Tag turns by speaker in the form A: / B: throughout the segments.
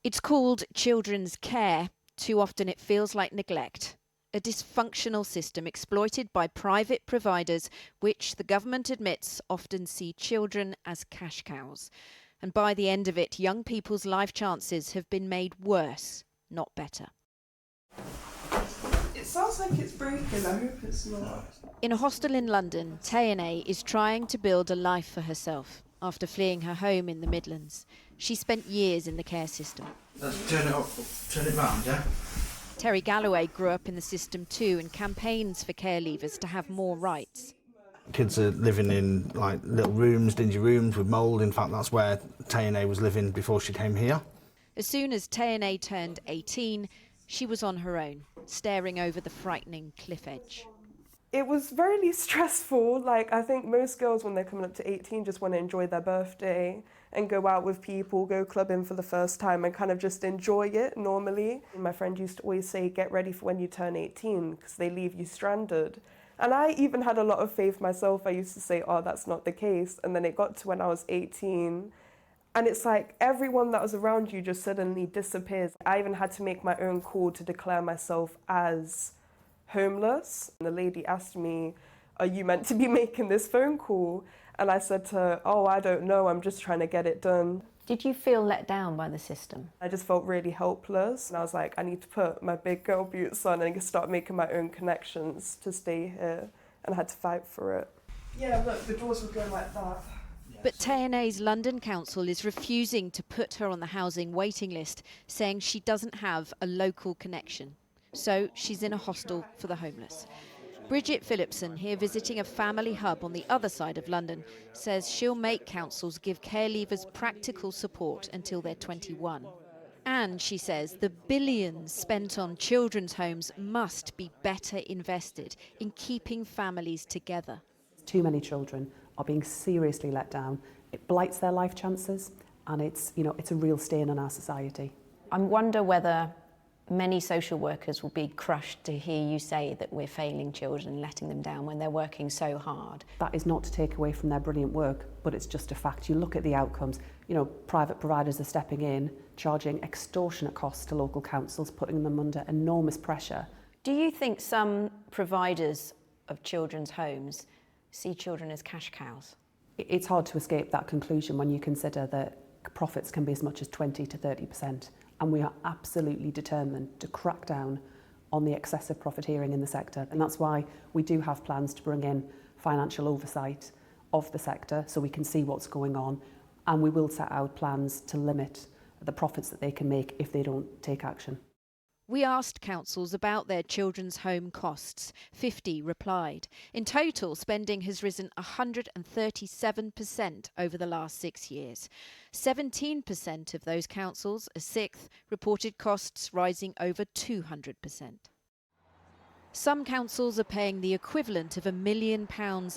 A: It's called children's care. Too often it feels like neglect. A dysfunctional system exploited by private providers, which the government admits often see children as cash cows. And by the end of it, young people's life chances have been made worse, not better.
B: It sounds like it's breaking. I hope it's not.
A: In a hostel in London, Tayane is trying to build a life for herself after fleeing her home in the Midlands. She spent years in the care system.
C: Let's turn it up, turn it round, yeah?
A: Terry Galloway grew up in the system too and campaigns for care leavers to have more rights.
C: Kids are living in like little rooms, dingy rooms with mould. In fact, that's where Tayane was living before she came here.
A: As soon as Tayane turned 18, she was on her own, staring over the frightening cliff edge.
B: It was very stressful. Like, I think most girls when they're coming up to 18 just want to enjoy their birthday and go out with people, go clubbing for the first time and kind of just enjoy it normally. My friend used to always say, get ready for when you turn 18 because they leave you stranded. And I even had a lot of faith myself. I used to say, oh, that's not the case. And then it got to when I was 18 and it's like everyone that was around you just suddenly disappears. I even had to make my own call to declare myself as homeless. And the lady asked me, are you meant to be making this phone call? And I said to her, oh, I don't know, I'm just trying to get it done.
D: Did you feel let down by the system?
B: I just felt really helpless. And I was like, I need to put my big girl boots on and start making my own connections to stay here. And I had to fight for it. Yeah, look, the doors would go like that.
A: But Tayane's London Council is refusing to put her on the housing waiting list, saying she doesn't have a local connection. So she's in a hostel for the homeless. Bridget Phillipson, here visiting a family hub on the other side of London, says she'll make councils give care leavers practical support until they're 21. And she says the billions spent on children's homes must be better invested in keeping families together.
E: Too many children are being seriously let down. It blights their life chances and it's a real stain on our society.
D: I wonder whether many social workers will be crushed to hear you say that we're failing children and letting them down when they're working so hard.
E: That is not to take away from their brilliant work, but it's just a fact. You look at the outcomes. Private providers are stepping in, charging extortionate costs to local councils, putting them under enormous pressure.
D: Do you think some providers of children's homes see children as cash cows?
E: It's hard to escape that conclusion when you consider that profits can be as much as 20 to 30%. And we are absolutely determined to crack down on the excessive profiteering in the sector. And that's why we do have plans to bring in financial oversight of the sector so we can see what's going on. And we will set out plans to limit the profits that they can make if they don't take action.
A: We asked councils about their children's home costs. 50 replied. In total, spending has risen 137% over the last 6 years. 17% of those councils, a sixth, reported costs rising over 200%. Some councils are paying the equivalent of £1 million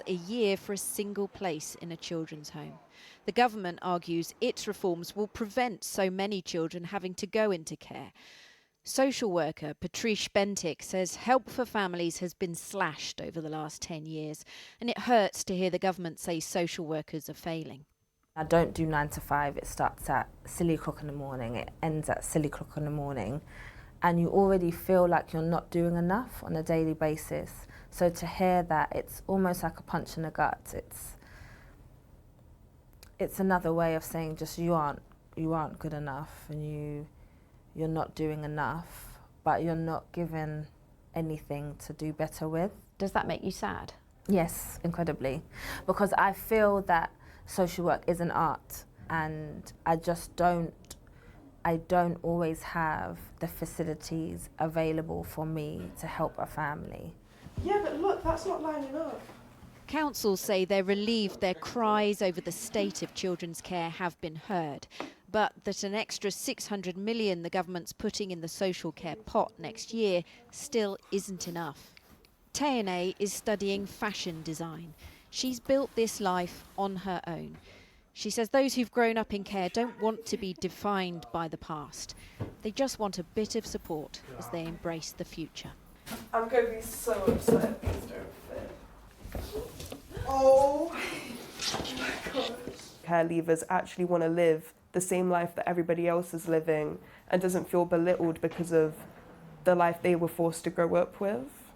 A: a year for a single place in a children's home. The government argues its reforms will prevent so many children having to go into care. Social worker Patrice Bentic says help for families has been slashed over the last 10 years, and it hurts to hear the government say social workers are failing.
F: I don't do 9 to 5, it starts at silly o'clock in the morning, it ends at silly o'clock in the morning, and you already feel like you're not doing enough on a daily basis. So to hear that, it's almost like a punch in the gut. It's another way of saying just you aren't good enough and you're not doing enough, but you're not given anything to do better with.
D: Does that make you sad?
F: Yes, incredibly, because I feel that social work is an art and I don't always have the facilities available for me to help a family.
B: Yeah, but look, that's not lining up.
A: Councils say they're relieved their cries over the state of children's care have been heard, but that an extra $600 million the government's putting in the social care pot next year still isn't enough. Tayane is studying fashion design. She's built this life on her own. She says those who've grown up in care don't want to be defined by the past. They just want a bit of support as they embrace the future.
B: I'm going to be so upset if these don't fit. Oh my God. Care leavers actually want to live the same life that everybody else is living and doesn't feel belittled because of the life they were forced to grow up with.